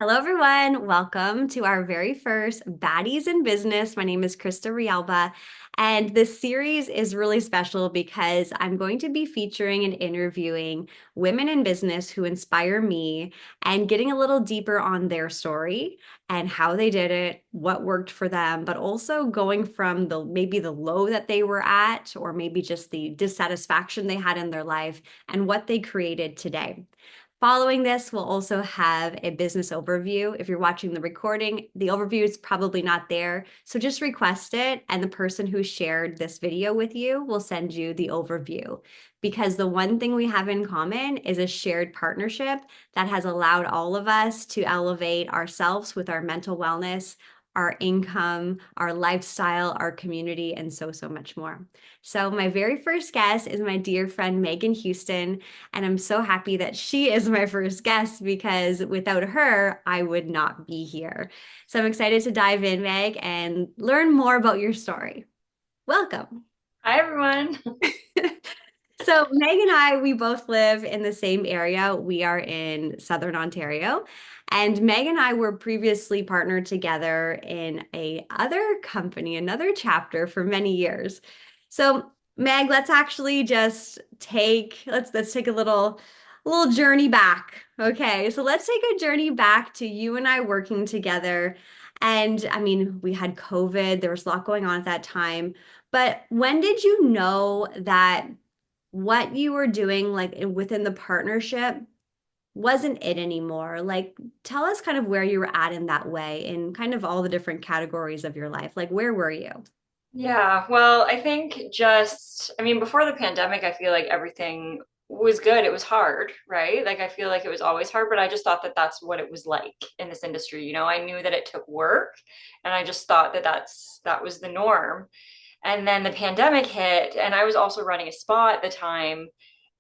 Hello, everyone. Welcome to our very first Baddies in Business. My name is Krista Rialba, and this series is really special because I'm going to be featuring and interviewing women in business who inspire me and getting a little deeper on their story and how they did it, what worked for them, but also going from the maybe the low that they were at, or maybe just the dissatisfaction they had in their life and what they created today. Following this, we'll also have a business overview. If you're watching the recording, the overview is probably not there. So just request it, and the person who shared this video with you will send you the overview. Because the one thing we have in common is a shared partnership that has allowed all of us to elevate ourselves with our mental wellness, our income, our lifestyle, our community, and so much more. So, my very first guest is my dear friend Megan Huston. And I'm so happy that she is my first guest because without her, I would not be here. So I'm excited to dive in, Meg, and learn more about your story. Welcome. Hi, everyone. So Meg and I, we both live in the same area. We are in Southern Ontario. And Meg and I were previously partnered together in a other company, another chapter for many years. So Meg, let's actually just let's take a little journey back. Okay. So let's take a journey back to you and I working together. And I mean, we had COVID, there was a lot going on at that time. But when did you know that what you were doing within the partnership wasn't it anymore? Like, tell us kind of where you were at in that way in kind of all the different categories of your life. Like, where were you? Yeah, well, I think before the pandemic, I feel like everything was good. It was hard, right? Like, I feel like it was always hard, but I just thought that that's what it was like in this industry. I knew that it took work, and I just thought that that was the norm. And then the pandemic hit, and I was also running a spa at the time,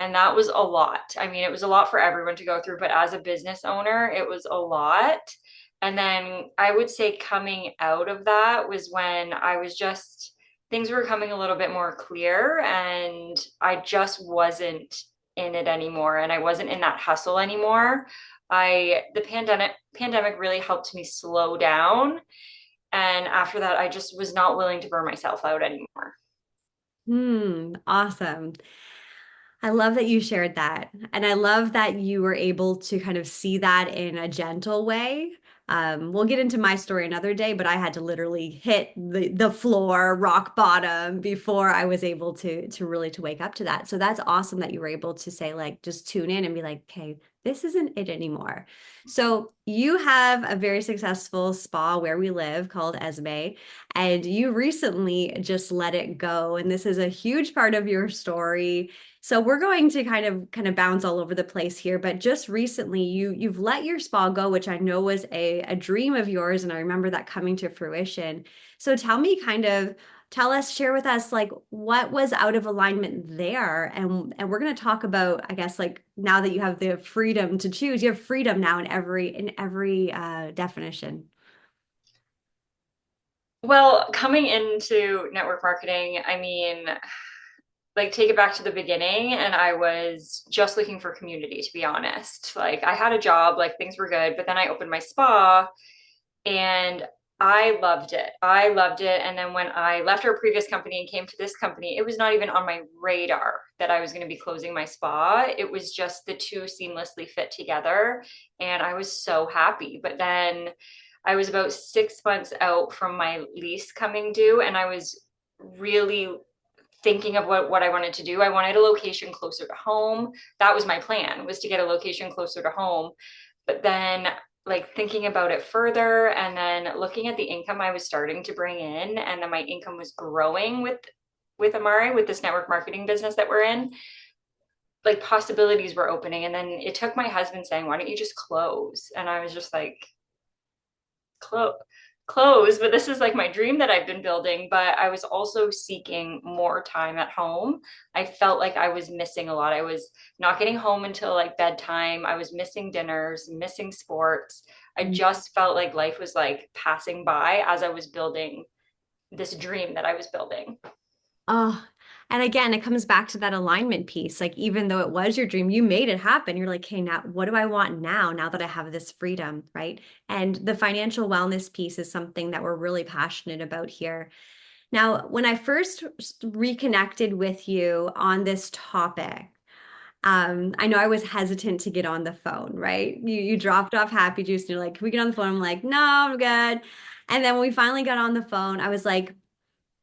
and that was a lot. I mean, it was a lot for everyone to go through, but as a business owner, it was a lot. And then I would say coming out of that was when things were coming a little bit more clear, and I just wasn't in it anymore, and I wasn't in that hustle anymore. The pandemic really helped me slow down, and after that, I just was not willing to burn myself out anymore. Awesome. I love that you shared that. And I love that you were able to kind of see that in a gentle way. We'll get into my story another day, but I had to literally hit the floor, rock bottom, before I was able to really to wake up to that. So that's awesome that you were able to say, like, just tune in and be like, okay, this isn't it anymore. So you have a very successful spa where we live called Esme, and you recently just let it go. And this is a huge part of your story, so we're going to kind of bounce all over the place here, but just recently you've let your spa go, which I know was a dream of yours, and I remember that coming to fruition. So tell us, share with us like what was out of alignment there, and we're going to talk about, I guess, like now that you have the freedom to choose, you have freedom now in every definition. Well, coming into network marketing, I mean, like take it back to the beginning, and I was just looking for community, to be honest. Like I had a job, like things were good, but then I opened my spa, and I loved it. I loved it. And then when I left our previous company and came to this company, it was not even on my radar that I was going to be closing my spa. It was just the two seamlessly fit together. And I was so happy. But then I was about 6 months out from my lease coming due, and I was really thinking of what I wanted to do. I wanted a location closer to home. That was my plan, was to get a location closer to home. But then like thinking about it further, and then looking at the income I was starting to bring in, and then my income was growing with Amare, with this network marketing business that we're in, like possibilities were opening. And then it took my husband saying, why don't you just close? And I was just like, close close, but this is like my dream that I've been building. But I was also seeking more time at home. I felt like I was missing a lot. I was not getting home until like bedtime. I was missing dinners, missing sports. I just felt like life was like passing by as I was building this dream that I was building. Oh, And again, it comes back to that alignment piece. Like, even though it was your dream, you made it happen. You're like, hey, now what do I want now that I have this freedom, right? And the financial wellness piece is something that we're really passionate about here. Now, when I first reconnected with you on this topic, I know I was hesitant to get on the phone, right? You dropped off Happy Juice and you're like, can we get on the phone? I'm like, no, I'm good. And then when we finally got on the phone, I was like,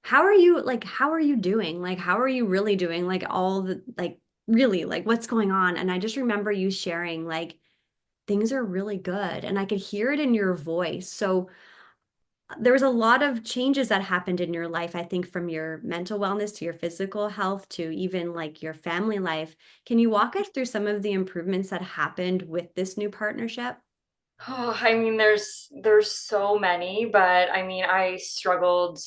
how are you doing? Like, how are you really doing? Like all the really, like what's going on? And I just remember you sharing like things are really good. And I could hear it in your voice. So there was a lot of changes that happened in your life, I think, from your mental wellness to your physical health to even like your family life. Can you walk us through some of the improvements that happened with this new partnership? Oh, I mean, there's so many, but I mean, I struggled.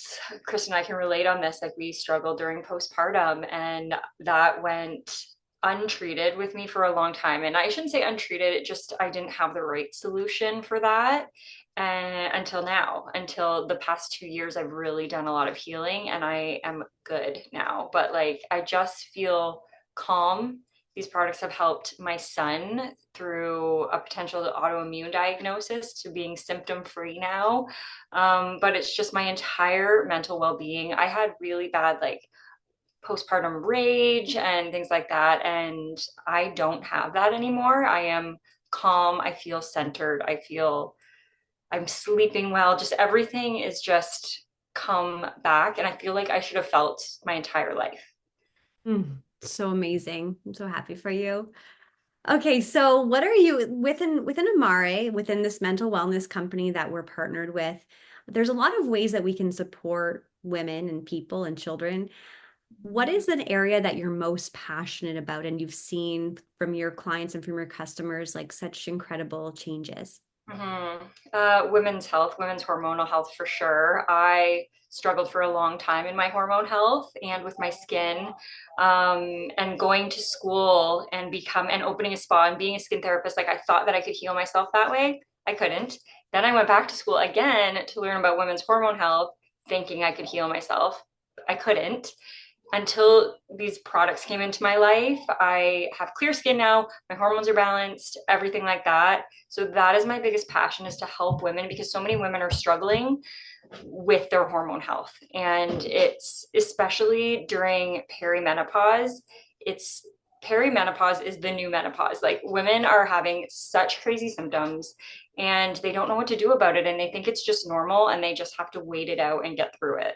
Chris and I can relate on this. Like we struggled during postpartum, and that went untreated with me for a long time. And I shouldn't say untreated, it just I didn't have the right solution for that. And until now, until the past 2 years, I've really done a lot of healing, and I am good now. But like, I just feel calm. These products have helped my son through a potential autoimmune diagnosis to being symptom free now. But it's just my entire mental well being. I had really bad, like, postpartum rage and things like that. And I don't have that anymore. I am calm. I feel centered. I feel I'm sleeping well. Just everything is just come back. And I feel like I should have felt my entire life. So amazing. I'm so happy for you. Okay, so what are you within Amare, within this mental wellness company that we're partnered with? There's a lot of ways that we can support women and people and children. What is an area that you're most passionate about and you've seen from your clients and from your customers like such incredible changes? Women's health, women's hormonal health for sure. I struggled for a long time in my hormone health and with my skin. And going to school and opening a spa and being a skin therapist, like I thought that I could heal myself that way. I couldn't. Then I went back to school again to learn about women's hormone health, thinking I could heal myself. I couldn't until these products came into my life. I have clear skin now, my hormones are balanced, everything like that. So that is my biggest passion, is to help women, because so many women are struggling with their hormone health. And it's especially during perimenopause. It's Perimenopause is the new menopause. Like women are having such crazy symptoms and they don't know what to do about it, and they think it's just normal and they just have to wait it out and get through it.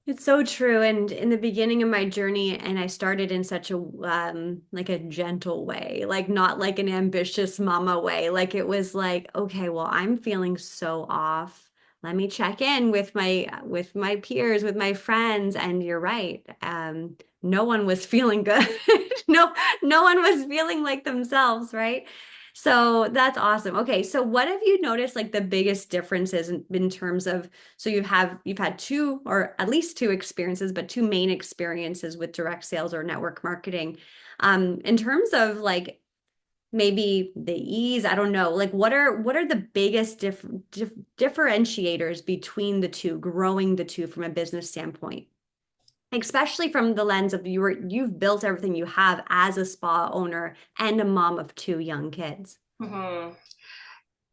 It's so true. And in the beginning of my journey, and I started in such a like a gentle way, like not like an ambitious mama way. Like it was like, okay, well, I'm feeling so off. Let me check in with my peers, with my friends. And you're right. No one was feeling good. No, no one was feeling like themselves, right? So that's awesome. Okay, so what have you noticed like the biggest differences in terms of so you've had two or at least two experiences, but two main experiences with direct sales or network marketing. In terms of like maybe the ease, I don't know, like what are the biggest differentiators between the two, growing the two from a business standpoint? Especially from the lens of you've built everything you have as a spa owner and a mom of two young kids. Mm-hmm.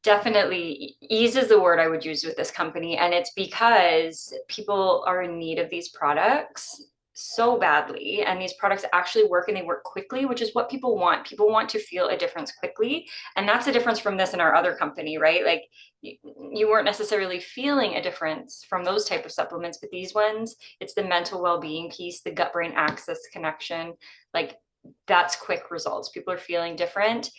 Definitely, ease is the word I would use with this company. And it's because people are in need of these products so badly. And these products actually work, and they work quickly, which is what people want. People want to feel a difference quickly. And that's the difference from this and our other company, right? Like you weren't necessarily feeling a difference from those type of supplements, but these ones, it's the mental well-being piece, the gut-brain axis connection. Like that's quick results. People are feeling different.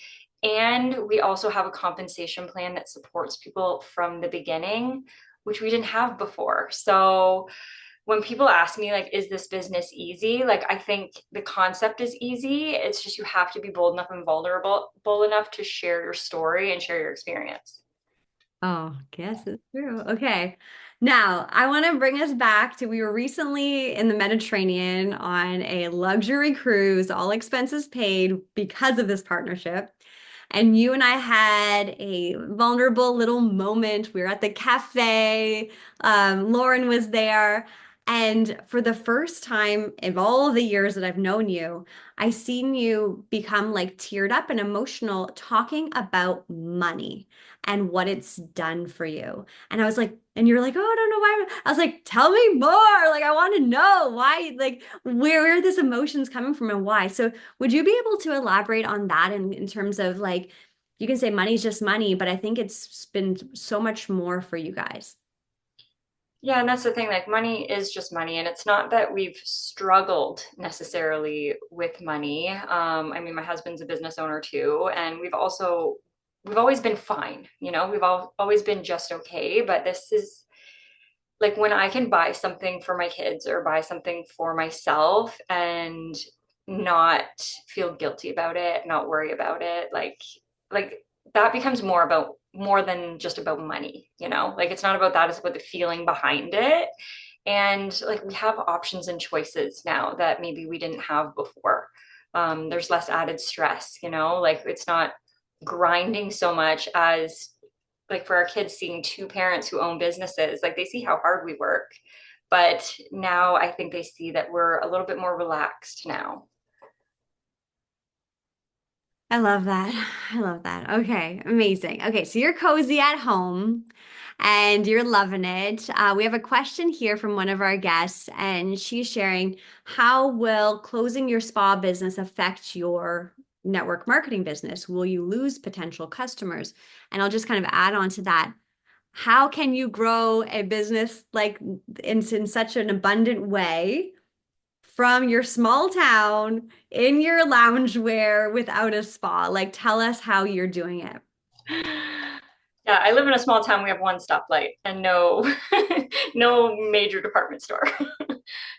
And we also have a compensation plan that supports people from the beginning, which we didn't have before. So when people ask me, like, is this business easy? Like, I think the concept is easy. It's just you have to be bold enough and vulnerable enough to share your story and share your experience. Oh, guess it's true. Okay. Now, I want to bring us back to we were recently in the Mediterranean on a luxury cruise, all expenses paid because of this partnership. And you and I had a vulnerable little moment. We were at the cafe. Lauren was there. And for the first time in all the years that I've known you, I seen you become like teared up and emotional talking about money and what it's done for you. And I was like, and you're like, oh, I don't know why. I was like, tell me more. Like, I want to know why, like, where are this emotions coming from and why? So, would you be able to elaborate on that in terms of like, you can say money's just money, but I think it's been so much more for you guys. Yeah, and that's the thing, like money is just money, and it's not that we've struggled necessarily with money. I mean, my husband's a business owner too, and we've always been fine, you know, always been just okay, but this is like when I can buy something for my kids or buy something for myself and not feel guilty about it, not worry about it, like that becomes more than just about money, you know? Like it's not about that, it's about the feeling behind it. And like we have options and choices now that maybe we didn't have before. There's less added stress, you know, like it's not grinding so much as like for our kids seeing two parents who own businesses, like they see how hard we work. But now I think they see that we're a little bit more relaxed now. I love that. I love that. Okay, amazing. Okay, so you're cozy at home and you're loving it. We have a question here from one of our guests, and she's sharing, how will closing your spa business affect your network marketing business? Will you lose potential customers? And I'll just kind of add on to that. How can you grow a business like in such an abundant way from your small town in your loungewear without a spa? Like, tell us how you're doing it. Yeah, I live in a small town. We have one stoplight and no no major department store.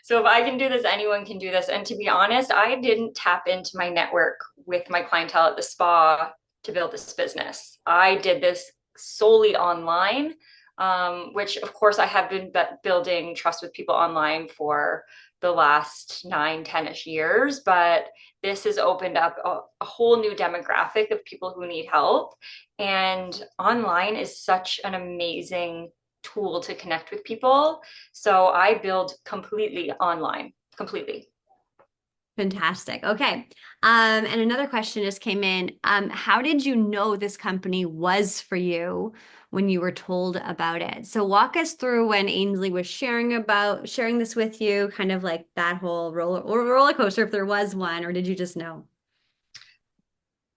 So if I can do this, anyone can do this. And to be honest, I didn't tap into my network with my clientele at the spa to build this business. I did this solely online, which of course I have been building trust with people online for the last 9, 10-ish years, but this has opened up a whole new demographic of people who need help. And online is such an amazing tool to connect with people. So I build completely online, completely. Fantastic. Okay. And another question just came in. How did you know this company was for you when you were told about it? So walk us through when Ainsley was sharing this with you, kind of like that whole roller coaster, if there was one, or did you just know?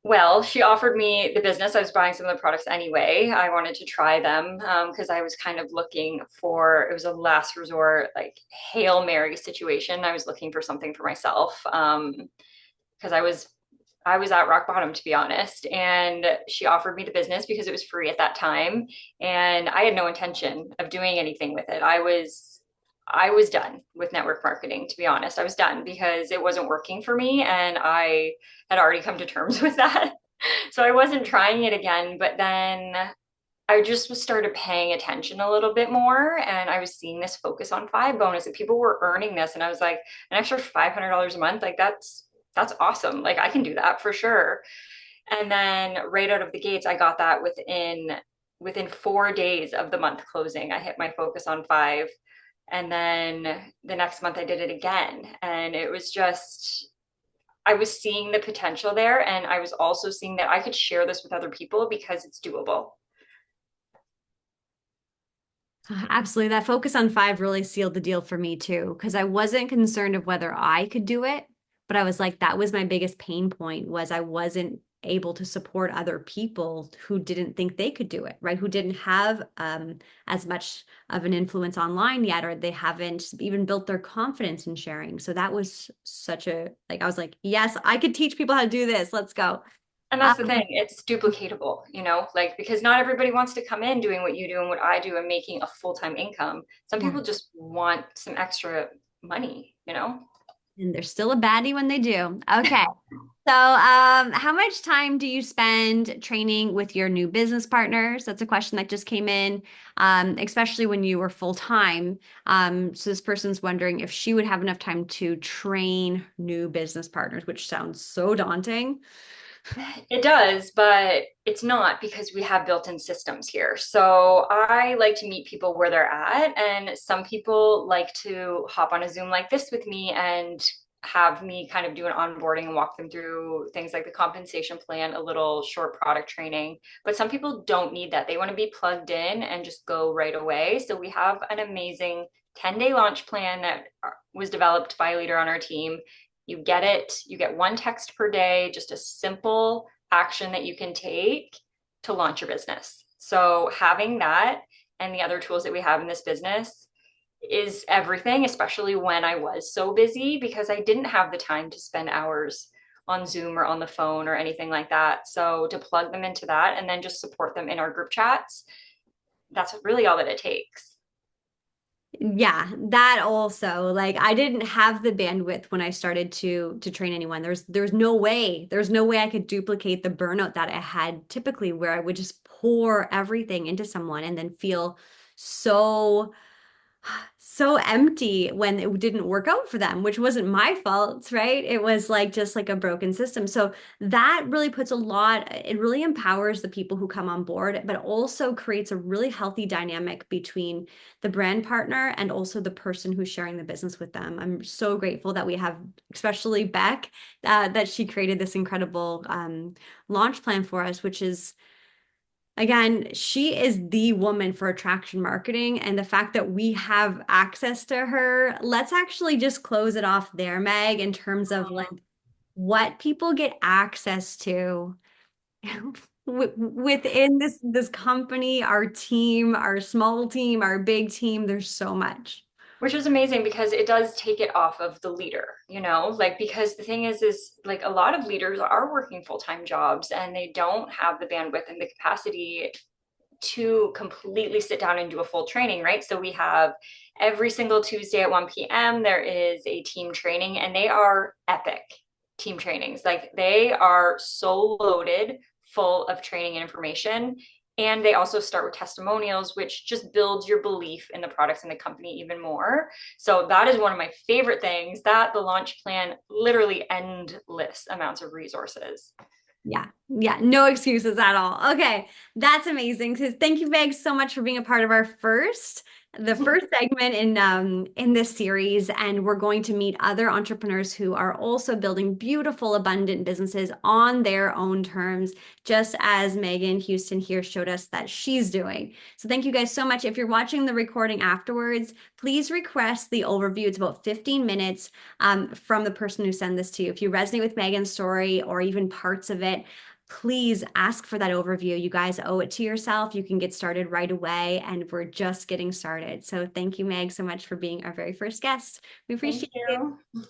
Well, she offered me the business. I was buying some of the products anyway. I wanted to try them because I was kind of looking for, it was a last resort, like Hail Mary situation. I was looking for something for myself because I was at rock bottom, to be honest. And she offered me the business because it was free at that time. And I had no intention of doing anything with it. I was done with network marketing, to be honest. I was done because it wasn't working for me. And I had already come to terms with that. So I wasn't trying it again. But then I just started paying attention a little bit more, and I was seeing this focus on five bonus and people were earning this. And I was like, an extra $500 a month, like that's awesome. Like I can do that for sure. And then right out of the gates, I got that within 4 days of the month closing. I hit my focus on five. And then the next month I did it again. And it was just I was seeing the potential there. And I was also seeing that I could share this with other people because it's doable. Absolutely. That focus on five really sealed the deal for me too, because I wasn't concerned of whether I could do it, but I was like, that was my biggest pain point was I wasn't able to support other people who didn't think they could do it, right? Who didn't have as much of an influence online yet, or they haven't even built their confidence in sharing. So that was such a, like, I was like, yes, I could teach people how to do this. Let's go. And that's the thing, it's duplicatable, you know, like because not everybody wants to come in doing what you do and what I do and making a full-time income. Some Yeah. people just want some extra money, you know? And they're still a baddie when they do. Okay. So, how much time do you spend training with your new business partners? That's a question that just came in, especially when you were full time. So this person's wondering if she would have enough time to train new business partners, which sounds so daunting. It does, but it's not because we have built-in systems here. So I like to meet people where they're at, and some people like to hop on a Zoom like this with me and have me kind of do an onboarding and walk them through things like the compensation plan, a little short product training. But some people don't need that. They want to be plugged in and just go right away. So we have an amazing 10-day launch plan that was developed by a leader on our team. You get it, you get one text per day, just a simple action that you can take to launch your business. So, having that and the other tools that we have in this business is everything, especially when I was so busy because I didn't have the time to spend hours on Zoom or on the phone or anything like that. So, to plug them into that and then just support them in our group chats, that's really all that it takes. Yeah, that also, like I didn't have the bandwidth when I started to train anyone. There's no way I could duplicate the burnout that I had typically where I would just pour everything into someone and then feel so so empty when it didn't work out for them, which wasn't my fault, right? It was like just like a broken system. So that really puts a lot, it really empowers the people who come on board, but also creates a really healthy dynamic between the brand partner and also the person who's sharing the business with them. I'm so grateful that we have, especially Beck, that she created this incredible launch plan for us, which is again, she is the woman for attraction marketing. And the fact that we have access to her, let's actually just close it off there, Meg, in terms of like what people get access to within this company, our team, our small team, our big team. There's so much. Which is amazing because it does take it off of the leader, like because the thing is like a lot of leaders are working full-time jobs and they don't have the bandwidth and the capacity to completely sit down and do a full training, right? So we have every single Tuesday at 1 p.m. there is a team training and they are epic team trainings. Like they are so loaded full of training and information. And they also start with testimonials, which just builds your belief in the products and the company even more. So that is one of my favorite things that the launch plan literally endless amounts of resources. Yeah. Yeah. No excuses at all. Okay. That's amazing. So thank you, Meg, so much for being a part of the first segment in this series. And we're going to meet other entrepreneurs who are also building beautiful, abundant businesses on their own terms, just as Megan Houston here showed us that she's doing. So thank you guys so much. If you're watching the recording afterwards, please request the overview. It's about 15 minutes from the person who sent this to you. If you resonate with Megan's story or even parts of it, please ask for that overview. You guys owe it to yourself. You can get started right away, and we're just getting started. So thank you, Meg, so much for being our very first guest. We Thank appreciate it. you.